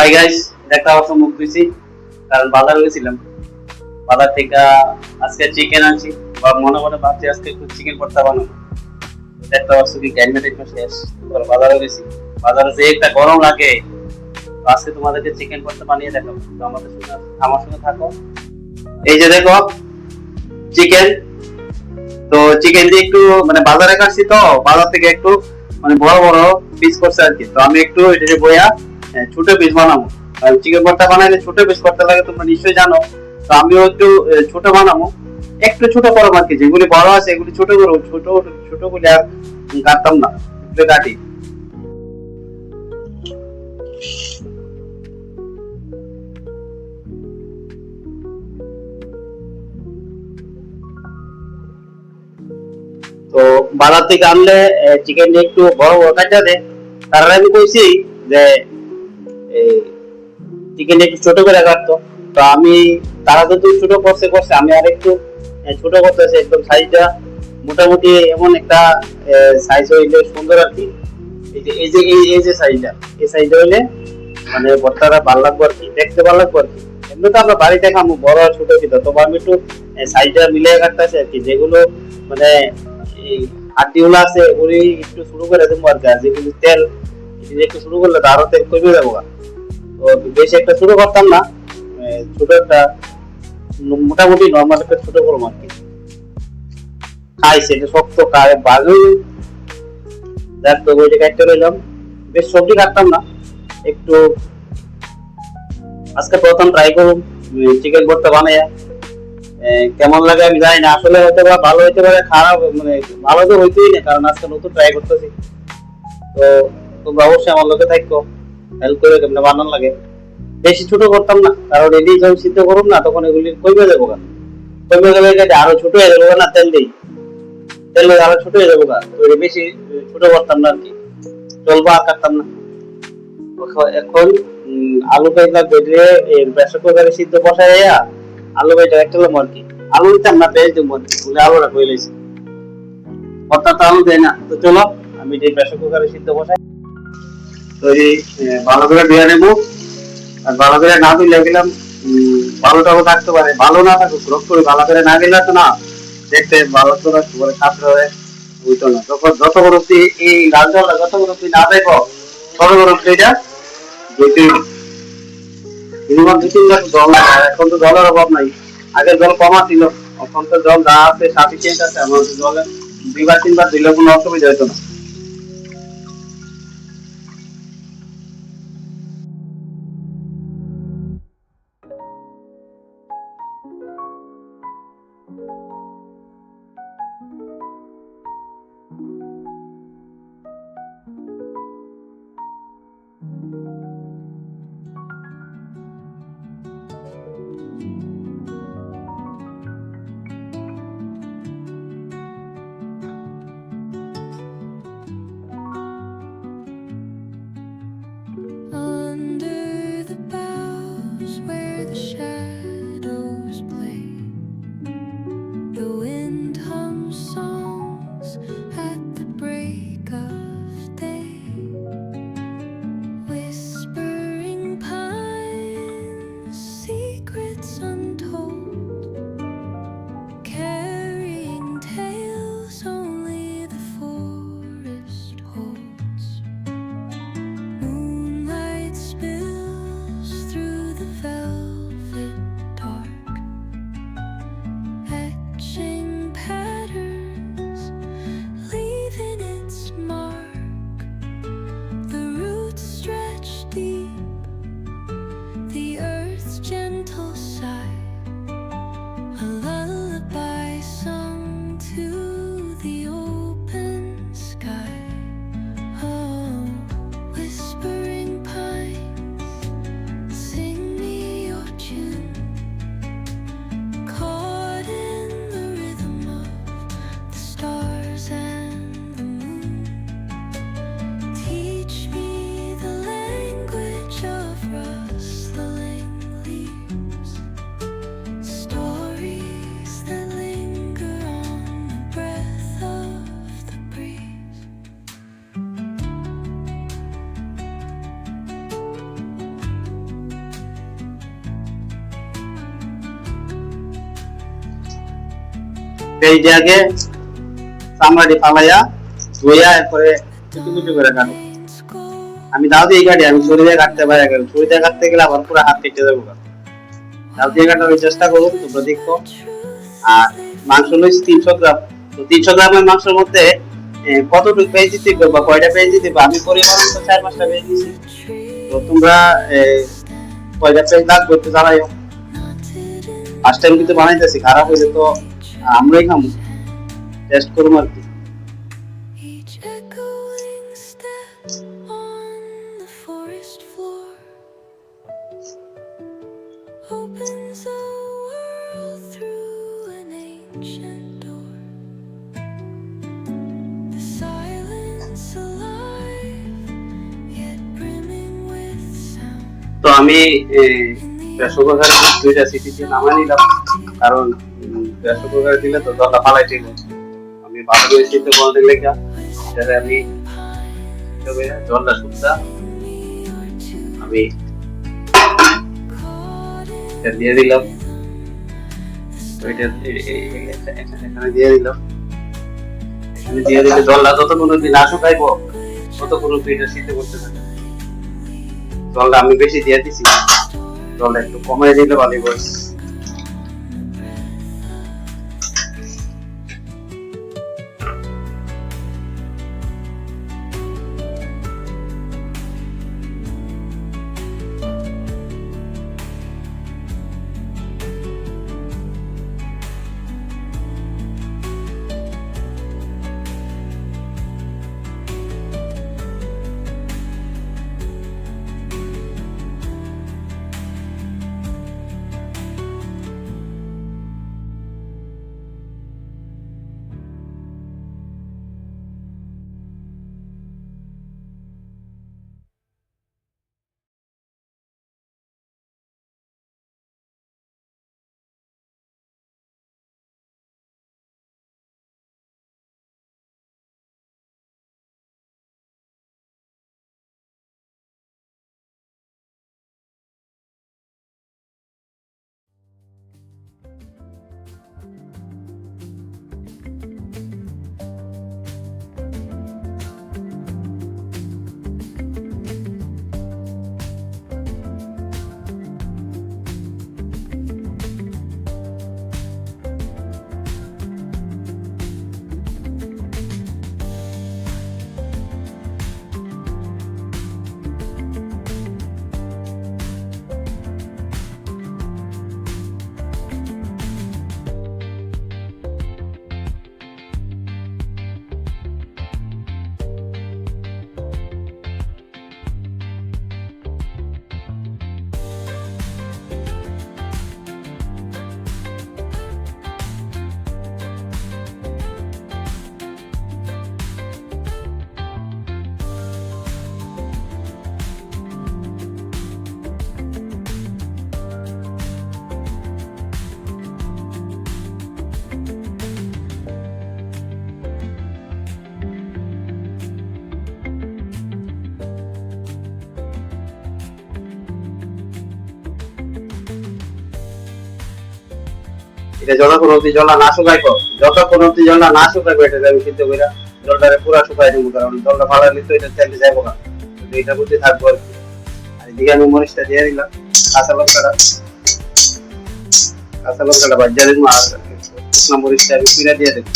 Hi guys, একটা অবশ্য মুখ দিছি কারণ বাজারে গেছিলাম। বাজার থেকে আজকে চিকেন আনছি। বা মনে মনে ভাবছি আজকে একটু চিকেন ভর্তা বানাবো। একটা অবশ্য কি ক্যান্ডিডেট শেষ। এবার বাজারে গেছি। বাজারে যে একটা গরম লাগে, তো আজকে তোমাদেরকে চিকেন ভর্তা বানিয়ে দেখাবো। তো আমাদের সঙ্গে আমার সঙ্গে থাকো। এই যে দেখো চিকেন। তো চিকেন দিয়ে একটু মানে বাজারে কাটছি, তো বাজার থেকে একটু মানে বড় বড় পিস করছে আর কি। তো আমি একটু এটাকে বইয়া ছোট পিস বানাবো। আর চিকেন ভর্তা বানাইলে ছোট পিস করতে লাগে, তোমরা নিশ্চয়ই জানো। তো আমিও একটু ছোট বানাবো। একটু ছোট করবো আর কি, যেগুলি বড় আছে এগুলি ছোট করবো। ছোট ছোট গুলি আর কাটতাম না, একটু কাটি। তো বাজার থেকে আনলে চিকেন একটু বড় বড় কাটা দেয়। তার আমি কইছি যে চিকেন একটু ছোট করে কাটতো। তো আমি তারা তো ছোট করছে করছে, আমি আর একটু ছোট করতেছি একদম সাইজটা মোটামুটি এমন একটা সাইজ হইলে সুন্দর আর কি। এই যে সাইজটা, এই সাইজটা হইলে মানে ভর্তাটা ভালো লাগবে আর কি, দেখতে ভালো লাগবে আর কি। এমনি তো আমরা বাড়িতে খাবো বড় আর ছোট কিনা, তবে আমি একটু সাইজটা মিলিয়ে কাটতেছি আর কি। যেগুলো মানে এই হাড্ডিগুলো আছে ওগুলি একটু শুরু করে দেবো আর কি। আর যেগুলো তেল একটু শুরু করলে তো আরো তেল কমে যাবো। তো বেশি একটা ছোট করতাম না, ছোট একটা মোটামুটি নর্মাল একটা ছোট করবো আর কি। খাইছে এটা শক্ত খায় বালু। দেখ তো ওইটা কাটতে রইলাম। বেশ সবজি কাটতাম না একটু। আজকে প্রথম ট্রাই করুন চিকেন ভর্তা বানাইয়া। কেমন লাগে আমি জানি না, আসলে হয়তো বা ভালো হইতে পারে, খারাপ মানে ভালো তো হইতেই না, কারণ আজকে নতুন ট্রাই করতেছি। তো তোমরা অবশ্যই আমার লোকে থাকো, হেল্প করে কেমন বানানো লাগে। বেশি ছোট করতাম না, কারণ এদিকে যখন সিদ্ধ করুন না তখন এগুলি কমে যাবো গা। কমে গেলে এটা আরো ছোট হয়ে যাবো না, তেল দিই তেল দিয়ে আরো ছোট হয়ে যাবো গা। তো এটা বেশি ছোট করতাম না আর কি, চলবো আর কাটতাম না। এখন আলু পেঁয়াজ বেরিয়ে প্রেসার কুকারে সিদ্ধ বসাইয়া আলু পেঁয়াজ একটা আর কি। আলু দিতাম না, পেঁয়াজ দিব আর কি, বলে আলুটা কই লাইছি। অর্থাৎ আলু দেয় না। তো চলো আমি যে প্রেসার কুকারে সিদ্ধ বসাই। তো এই ভালো করে ধুয়ে নেবো। আর ভালো করে না ধুইলে গেলাম ভালো টাও থাকতে পারে, ভালো না থাকুক, রোগ করে ভালো করে না গেলে তো না দেখতে ভালো তো রাখতে পারে, ছাত্র হয়ে বুঝতো না। তখন যত বড় এই লাল জলটা যত বড় না দেখো, তত বড় এটা যেটি মিনিমাম 2-3 মাস জল লাগে। আর এখন তো জলের অভাব নাই, আগের জল কমা ছিল। এখন তো জল যা আছে সাফিসিয়েন্ট আছে, আমার জলে 2-3 বার দিলে কোনো অসুবিধা হতো না। পেঁয়াজ আগে চামড়াটি ফালাইয়া ধুইয়া এরপরে কুচি কুচি করে কাটো। আমি দাও দিয়ে কাটি, আমি ছুরি দিয়ে কাটতে পারি, ছুরি দিয়ে কাটতে গেলে আমার পুরো হাত কেটে যাবো। দাও দিয়ে কাটার চেষ্টা করো, তোমরা দেখো। আর মাংস লইছি 300 গ্রাম। তো 300 গ্রামের মাংসের মধ্যে কতটুকু পেঁয়াজ দিতে বা কয়টা পেঁয়াজ দিতে, আমি পরিমাণ তো 4-5টা পেঁয়াজ দিছি। তো তোমরা কয়টা পেঁয়াজ লাগবে একটু জানাইও। ফার্স্ট টাইম কিন্তু বানাইতেছি, খারাপ হয়েছে তো আমরাই খামো, টেস্ট করবো আর কি। তো আমি প্রেসার কুকারে 2টা সিটি দিয়ে নামাই নিলাম, কারণ প্রেসার কুকারে দিলে তো জলটা ফালাই ঠিক। আমি ভালো করে সিদ্ধ করে দিলে সেটা আমি জলটা শুকতা আমি দিয়ে দিলাম, এখানে দিয়ে দিলাম। এখানে দিয়ে দিলে জলটা যতক্ষণ না শুকাইবো ততক্ষণ এটা সিদ্ধ করতে থাকে। জলটা আমি বেশি দিয়ে দিছি, জলটা একটু কমিয়ে দিলে ভালো হবে। এটা যতক্ষণ অব্দি জলটা না শুকাইবো, এটা আমি সিদ্ধ করে জলটারে পুরা শুকাই দেবো, কারণ জলটা ফালাইলে তো এটা তেলে যাবো না, কিন্তু এটা বুঝতে থাকবো আর কি। আর এদিকে আমি মরিচটা দিয়ে দিলাম, কাঁচা লঙ্কাটা বাজিয়ে দেবো, আর শুকনো মরিচটা আমি পিড়া দিয়ে দেবো,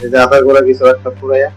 এই যে আদা গোড়া কিছু একটা পুরাইয়া।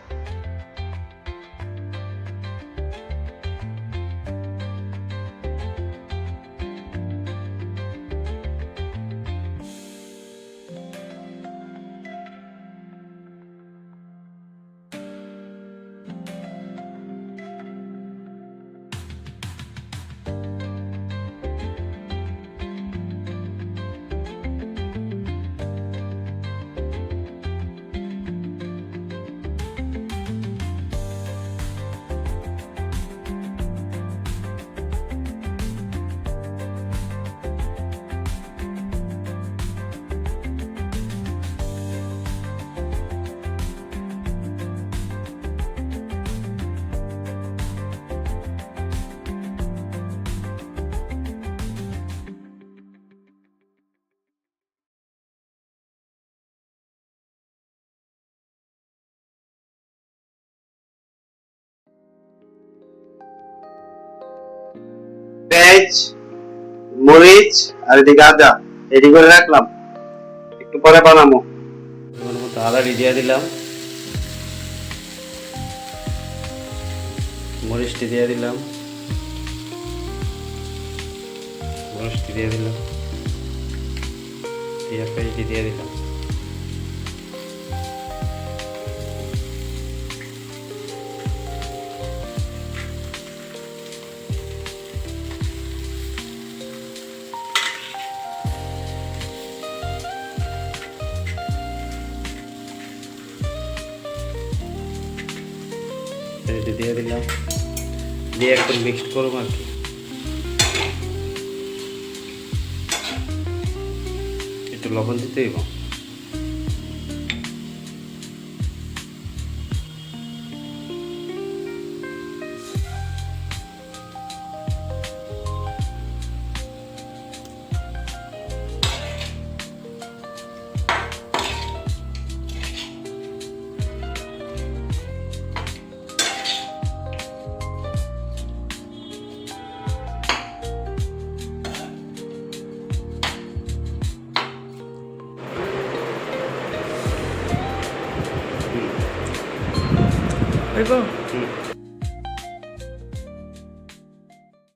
পেঁয়াজ, মরিচ আর এদিকে আদা রেডি করে রাখলাম, একটু পরে বানাবো। মতো আদা দিয়ে দিলাম, মরিচটি দিয়ে দিলাম, মরিচটি দিয়ে দিলাম, পেঁয়াজটি দিয়ে দিলাম। এটা দিয়ে দিলাম, দিয়ে একটু মিক্সড করবো আর কি। একটু লবণ দিতে দিব, Oi, bom.